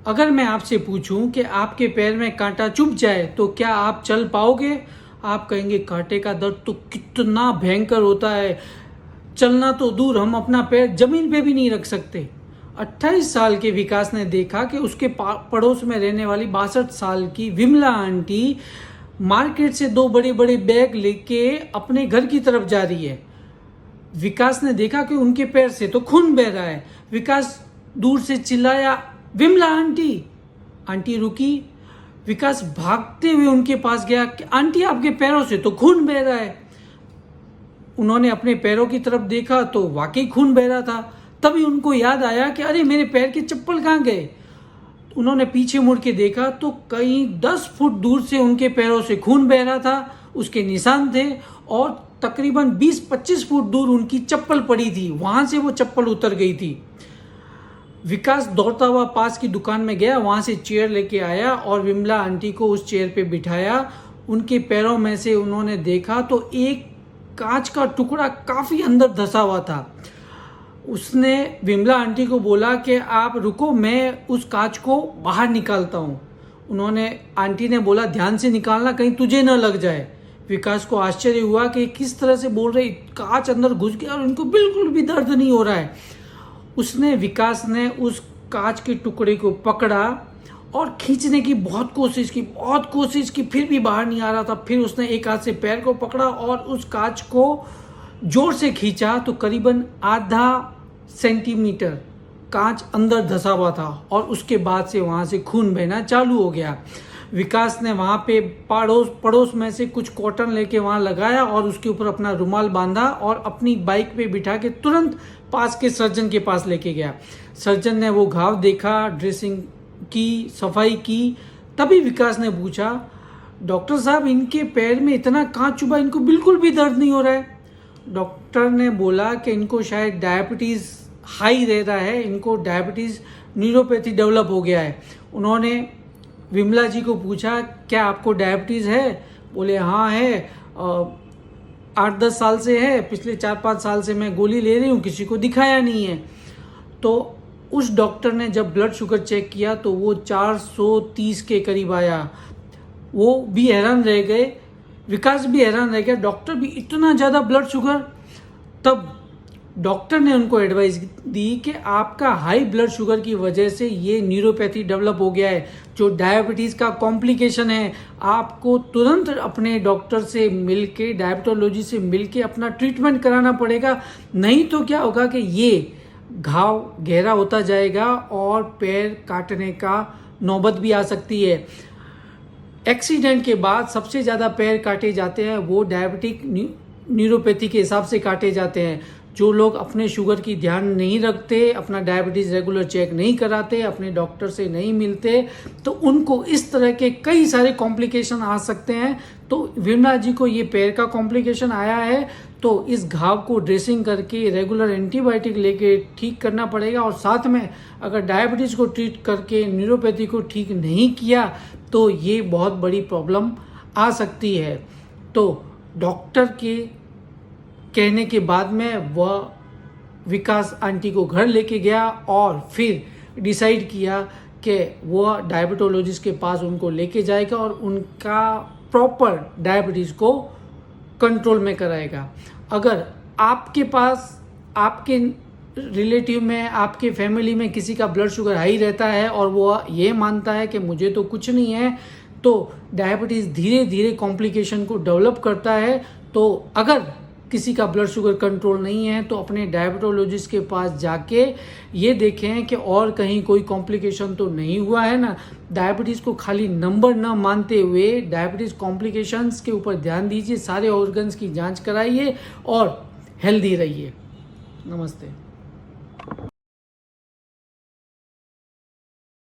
अगर मैं आपसे पूछूं कि आपके पैर में कांटा चुभ जाए तो क्या आप चल पाओगे? आप कहेंगे कांटे का दर्द तो कितना भयंकर होता है, चलना तो दूर हम अपना पैर जमीन पे भी नहीं रख सकते। 28 साल के विकास ने देखा कि उसके पड़ोस में रहने वाली 62 साल की विमला आंटी मार्केट से 2 बड़े बड़े बैग लेके अपने घर की तरफ जा रही है। विकास ने देखा कि उनके पैर से तो खून बह रहा है। विकास दूर से चिल्लाया, विमला आंटी। आंटी रुकी। विकास भागते हुए उनके पास गया कि आंटी आपके पैरों से तो खून बह रहा है। उन्होंने अपने पैरों की तरफ देखा तो वाकई खून बह रहा था। तभी उनको याद आया कि अरे मेरे पैर के चप्पल कहाँ गए। उन्होंने पीछे मुड़ के देखा तो कहीं 10 फुट दूर से उनके पैरों से खून बह रहा था, उसके निशान थे और तकरीबन 20-25 फुट दूर उनकी चप्पल पड़ी थी, वहां से वो चप्पल उतर गई थी। विकास दौड़ता हुआ पास की दुकान में गया, वहां से चेयर लेके आया और विमला आंटी को उस चेयर पे बिठाया। उनके पैरों में से उन्होंने देखा तो एक कांच का टुकड़ा काफी अंदर धंसा हुआ था। उसने विमला आंटी को बोला कि आप रुको, मैं उस कांच को बाहर निकालता हूँ। आंटी ने बोला ध्यान से निकालना, कहीं तुझे न लग जाए। विकास को आश्चर्य हुआ कि किस तरह से बोल रहे, कांच अंदर घुस गया और इनको बिल्कुल भी दर्द नहीं हो रहा है। विकास ने उस कांच के टुकड़े को पकड़ा और खींचने की बहुत कोशिश की, फिर भी बाहर नहीं आ रहा था। फिर उसने एक हाथ से पैर को पकड़ा और उस कांच को जोर से खींचा तो करीबन आधा सेंटीमीटर कांच अंदर धंसा हुआ था और उसके बाद से वहां से खून बहना चालू हो गया। विकास ने वहां पे पड़ोस में से कुछ कॉटन लेके वहां लगाया और उसके ऊपर अपना रुमाल बांधा और अपनी बाइक पे बिठा के तुरंत पास के सर्जन के पास लेके गया। सर्जन ने वो घाव देखा, ड्रेसिंग की, सफाई की। तभी विकास ने पूछा, डॉक्टर साहब इनके पैर में इतना कांच चुभा, इनको बिल्कुल भी दर्द नहीं हो रहा है। डॉक्टर ने बोला कि इनको शायद डायबिटीज़ हाई रह रहा है, इनको डायबिटीज़ न्यूरोपैथी डेवलप हो गया है। उन्होंने विमला जी को पूछा, क्या आपको डायबिटीज़ है? बोले हाँ है, 8-10 साल से है, पिछले 4-5 साल से मैं गोली ले रही हूँ, किसी को दिखाया नहीं है। तो उस डॉक्टर ने जब ब्लड शुगर चेक किया तो वो 430 के करीब आया। वो भी हैरान रह गए, विकास भी हैरान रह गया, डॉक्टर भी इतना ज़्यादा ब्लड शुगर। तब डॉक्टर ने उनको एडवाइस दी कि आपका हाई ब्लड शुगर की वजह से ये न्यूरोपैथी डेवलप हो गया है, जो डायबिटीज़ का कॉम्प्लिकेशन है। आपको तुरंत अपने डॉक्टर से मिलके, डायबिटोलॉजी से मिलके अपना ट्रीटमेंट कराना पड़ेगा, नहीं तो क्या होगा कि ये घाव गहरा होता जाएगा और पैर काटने का नौबत भी आ सकती है। एक्सीडेंट के बाद सबसे ज़्यादा पैर काटे जाते हैं वो डायबिटिक न्यूरोपैथी के हिसाब से काटे जाते हैं। जो लोग अपने शुगर की ध्यान नहीं रखते, अपना डायबिटीज़ रेगुलर चेक नहीं कराते, अपने डॉक्टर से नहीं मिलते, तो उनको इस तरह के कई सारे कॉम्प्लिकेशन आ सकते हैं। तो विमला जी को ये पैर का कॉम्प्लिकेशन आया है, तो इस घाव को ड्रेसिंग करके रेगुलर एंटीबायोटिक लेके ठीक करना पड़ेगा। और साथ में अगर डायबिटीज़ को ट्रीट करके न्यूरोपैथी को ठीक नहीं किया तो ये बहुत बड़ी प्रॉब्लम आ सकती है। तो डॉक्टर के कहने के बाद में वह विकास आंटी को घर लेके गया और फिर डिसाइड किया कि वह डायबिटोलॉजिस्ट के पास उनको लेके जाएगा और उनका प्रॉपर डायबिटीज़ को कंट्रोल में कराएगा। अगर आपके पास, आपके रिलेटिव में, आपके फैमिली में किसी का ब्लड शुगर हाई रहता है और वो ये मानता है कि मुझे तो कुछ नहीं है, तो डायबिटीज़ धीरे धीरे कॉम्प्लिकेशन को डेवलप करता है। तो अगर किसी का ब्लड शुगर कंट्रोल नहीं है तो अपने डायबिटोलॉजिस्ट के पास जाके ये देखें कि और कहीं कोई कॉम्प्लिकेशन तो नहीं हुआ है ना। डायबिटीज़ को खाली नंबर ना मानते हुए डायबिटीज़ कॉम्प्लिकेशंस के ऊपर ध्यान दीजिए, सारे ऑर्गन्स की जांच कराइए और हेल्दी रहिए। नमस्ते।